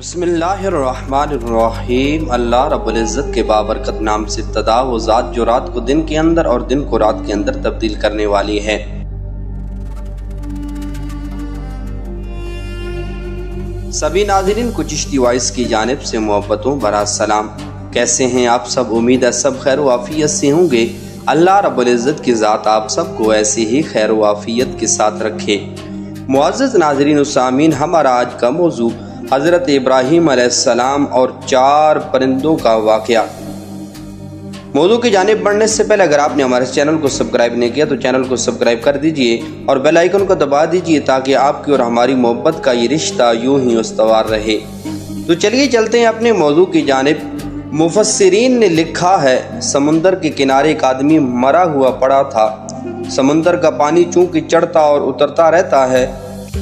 بسم اللہ الرحمن الرحیم۔ اللہ رب العزت کے بابرکت نام سے ابتدا، وہ ذات جو رات کو دن کے اندر اور دن کو رات کے اندر تبدیل کرنے والی ہے۔ سبھی ناظرین کو چشتی وائس کی جانب سے محبتوں بھرا سلام۔ کیسے ہیں آپ سب؟ امید ہے سب خیر و عافیت سے ہوں گے۔ اللہ رب العزت کی ذات آپ سب کو ایسی ہی خیر و عافیت کے ساتھ رکھے۔ معزز ناظرین و سامعین، ہمارا آج کا موضوع حضرت ابراہیم علیہ السلام اور 4 پرندوں کا واقعہ۔ موضوع کی جانب بڑھنے سے پہلے اگر آپ نے ہمارے چینل کو سبسکرائب نہیں کیا تو چینل کو سبسکرائب کر دیجئے اور بیل آئیکن کو دبا دیجئے تاکہ آپ کی اور ہماری محبت کا یہ رشتہ یوں ہی استوار رہے۔ تو چلیے چلتے ہیں اپنے موضوع کی جانب۔ مفسرین نے لکھا ہے، سمندر کے کنارے ایک آدمی مرا ہوا پڑا تھا۔ سمندر کا پانی چونکہ چڑھتا اور اترتا رہتا ہے،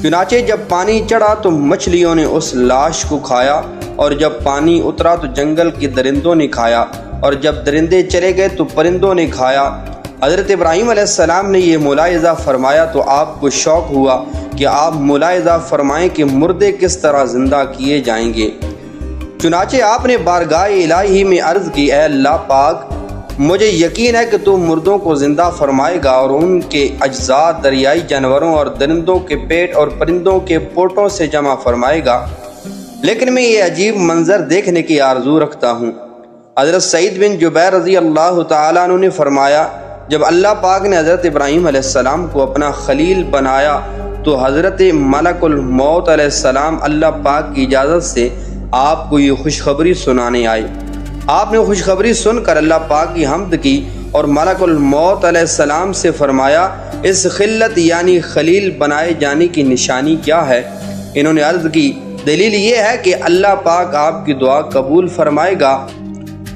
چنانچہ جب پانی چڑھا تو مچھلیوں نے اس لاش کو کھایا، اور جب پانی اترا تو جنگل کے درندوں نے کھایا، اور جب درندے چلے گئے تو پرندوں نے کھایا۔ حضرت ابراہیم علیہ السلام نے یہ ملاحظہ فرمایا تو آپ کو شوق ہوا کہ آپ ملاحظہ فرمائیں کہ مردے کس طرح زندہ کیے جائیں گے۔ چنانچہ آپ نے بارگاہ الہی میں عرض کی، اے اللہ پاک، مجھے یقین ہے کہ تو مردوں کو زندہ فرمائے گا اور ان کے اجزاء دریائی جانوروں اور درندوں کے پیٹ اور پرندوں کے پوٹوں سے جمع فرمائے گا، لیکن میں یہ عجیب منظر دیکھنے کی آرزو رکھتا ہوں۔ حضرت سعید بن جبیر رضی اللہ تعالیٰ عنہ نے فرمایا، جب اللہ پاک نے حضرت ابراہیم علیہ السلام کو اپنا خلیل بنایا تو حضرت ملک الموت علیہ السلام اللہ پاک کی اجازت سے آپ کو یہ خوشخبری سنانے آئے۔ آپ نے خوشخبری سن کر اللہ پاک کی حمد کی اور ملک الموت علیہ السلام سے فرمایا، اس خلت یعنی خلیل بنائے جانے کی نشانی کیا ہے؟ انہوں نے عرض کی، دلیل یہ ہے کہ اللہ پاک آپ کی دعا قبول فرمائے گا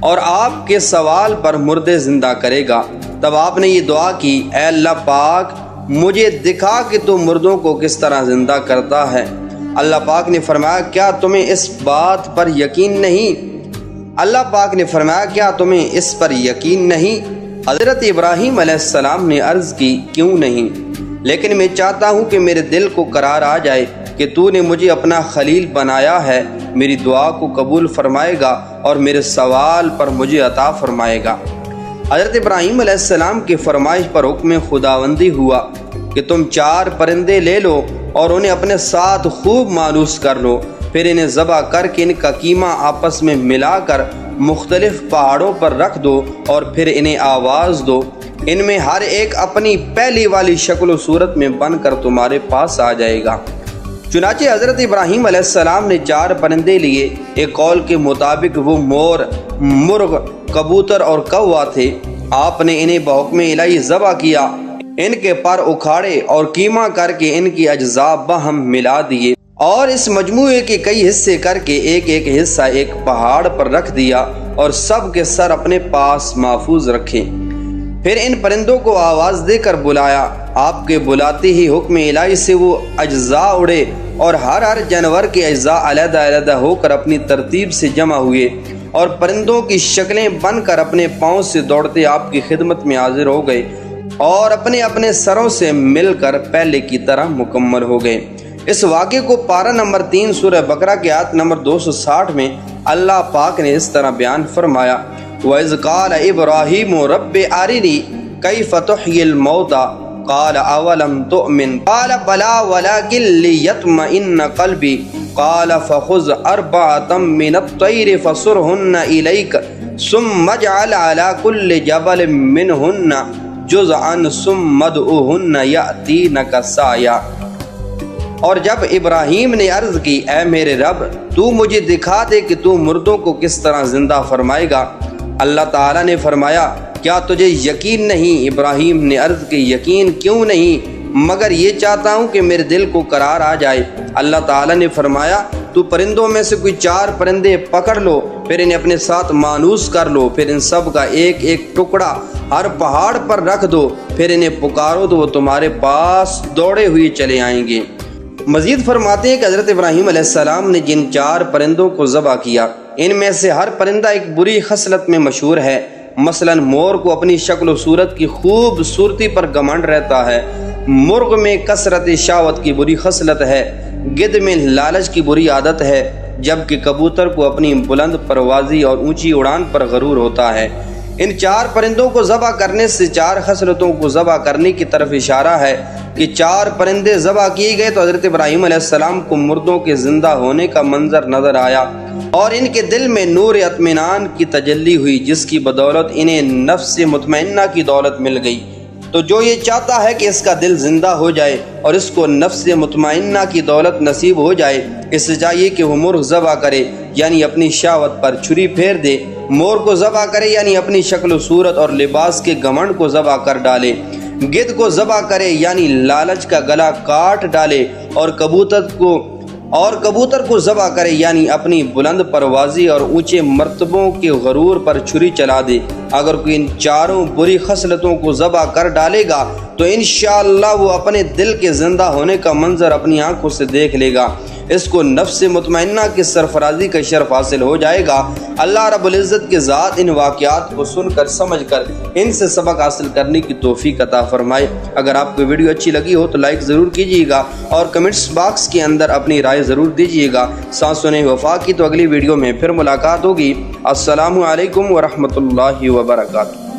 اور آپ کے سوال پر مردے زندہ کرے گا۔ تب آپ نے یہ دعا کی، اے اللہ پاک، مجھے دکھا کہ تو مردوں کو کس طرح زندہ کرتا ہے۔ اللہ پاک نے فرمایا، کیا تمہیں اس بات پر یقین نہیں؟ اللہ پاک نے فرمایا، کیا تمہیں اس پر یقین نہیں؟ حضرت ابراہیم علیہ السلام نے عرض کی، کیوں نہیں؟ لیکن میں چاہتا ہوں کہ میرے دل کو قرار آ جائے کہ تو نے مجھے اپنا خلیل بنایا ہے، میری دعا کو قبول فرمائے گا اور میرے سوال پر مجھے عطا فرمائے گا۔ حضرت ابراہیم علیہ السلام کی فرمائش پر حکم خداوندی ہوا کہ تم 4 پرندے لے لو اور انہیں اپنے ساتھ خوب مانوس کر لو، پھر انہیں ذبح کر کے ان کا قیمہ آپس میں ملا کر مختلف پہاڑوں پر رکھ دو اور پھر انہیں آواز دو، ان میں ہر ایک اپنی پہلی والی شکل و صورت میں بن کر تمہارے پاس آ جائے گا۔ چنانچہ حضرت ابراہیم علیہ السلام نے 4 پرندے لیے۔ ایک قول کے مطابق وہ مور، مرغ، کبوتر اور کوا تھے۔ آپ نے انہیں بحکم الہی ذبح کیا، ان کے پر اکھاڑے اور قیمہ کر کے ان کی اجزاء باہم ملا دیے اور اس مجموعے کے کئی حصے کر کے ایک ایک حصہ ایک پہاڑ پر رکھ دیا اور سب کے سر اپنے پاس محفوظ رکھے۔ پھر ان پرندوں کو آواز دے کر بلایا۔ آپ کے بلاتے ہی حکم الہی سے وہ اجزاء اڑے اور ہر جانور کے اجزاء علیحدہ علیحدہ ہو کر اپنی ترتیب سے جمع ہوئے اور پرندوں کی شکلیں بن کر اپنے پاؤں سے دوڑتے آپ کی خدمت میں حاضر ہو گئے اور اپنے اپنے سروں سے مل کر پہلے کی طرح مکمل ہو گئے۔ اس واقعے کو پارہ نمبر 3 سورہ بقرہ کی آیت نمبر 260 میں اللہ پاک نے اس طرح بیان فرمایا، وَإِذْ قَالَ إِبْرَاهِيمُ رَبِّ أَرِنِي كَيْفَ تُحْيِي الْمَوْتَى قَالَ أَوَلَمْ تُؤْمِنْ قَالَ بَلَىٰ وَلَٰكِن لِّيَطْمَئِنَّ قَلْبِي قَالَ فَخُذْ أَرْبَعَةً مِّنَ الطَّيْرِ فَصُرْهُنَّ إِلَيْكَ ثُمَّ اجْعَلْ عَلَىٰ كُلِّ جَبَلٍ مِّنْهُنَّ جُزْءًا ثُمَّ ادْعُهُنَّ يَأْتِينَكَ سَعْيًا۔ اور جب ابراہیم نے عرض کی، اے میرے رب، تو مجھے دکھا دے کہ تو مردوں کو کس طرح زندہ فرمائے گا۔ اللہ تعالیٰ نے فرمایا، کیا تجھے یقین نہیں؟ ابراہیم نے عرض کی، یقین کیوں نہیں، مگر یہ چاہتا ہوں کہ میرے دل کو قرار آ جائے۔ اللہ تعالیٰ نے فرمایا، تو پرندوں میں سے کوئی 4 پرندے پکڑ لو، پھر انہیں اپنے ساتھ مانوس کر لو، پھر ان سب کا ایک ایک ٹکڑا ہر پہاڑ پر رکھ دو، پھر انہیں پکارو تو وہ تمہارے پاس دوڑے ہوئے چلے آئیں گے۔ مزید فرماتے ہیں کہ حضرت ابراہیم علیہ السلام نے جن 4 پرندوں کو ذبح کیا، ان میں سے ہر پرندہ ایک بری خصلت میں مشہور ہے۔ مثلا مور کو اپنی شکل و صورت کی خوبصورتی پر گھمنڈ رہتا ہے، مرغ میں کثرت شہوت کی بری خصلت ہے، گدھ میں لالچ کی بری عادت ہے، جبکہ کبوتر کو اپنی بلند پروازی اور اونچی اڑان پر غرور ہوتا ہے۔ ان 4 پرندوں کو ذبح کرنے سے 4 خصلتوں کو ذبح کرنے کی طرف اشارہ ہے کہ 4 پرندے ذبح کیے گئے تو حضرت ابراہیم علیہ السلام کو مردوں کے زندہ ہونے کا منظر نظر آیا اور ان کے دل میں نور اطمینان کی تجلی ہوئی، جس کی بدولت انہیں نفس مطمئنہ کی دولت مل گئی۔ تو جو یہ چاہتا ہے کہ اس کا دل زندہ ہو جائے اور اس کو نفس مطمئنہ کی دولت نصیب ہو جائے، اس سے چاہیے کہ وہ مرغ ذبح کرے یعنی اپنی شہوت پر چھری پھیر دے، مور کو ذبح کرے یعنی اپنی شکل و صورت اور لباس کے گھمنڈ کو ذبح کر ڈالے، گدھ کو ذبح کرے یعنی لالچ کا گلا کاٹ ڈالے، اور کبوتر کو ذبح کرے یعنی اپنی بلند پروازی اور اونچے مرتبوں کے غرور پر چھری چلا دے۔ اگر کوئی ان 4 بری خصلتوں کو ذبح کر ڈالے گا تو انشاءاللہ وہ اپنے دل کے زندہ ہونے کا منظر اپنی آنکھوں سے دیکھ لے گا، اس کو نفس مطمئنہ کی سرفرازی کا شرف حاصل ہو جائے گا۔ اللہ رب العزت کے ذات ان واقعات کو سن کر سمجھ کر ان سے سبق حاصل کرنے کی توفیق عطا فرمائے۔ اگر آپ کو ویڈیو اچھی لگی ہو تو لائک ضرور کیجیے گا اور کمنٹس باکس کے اندر اپنی رائے ضرور دیجیے گا۔ ساتھ سنیں وفا کی تو اگلی ویڈیو میں پھر ملاقات ہوگی۔ السلام علیکم ورحمۃ اللہ وبرکاتہ۔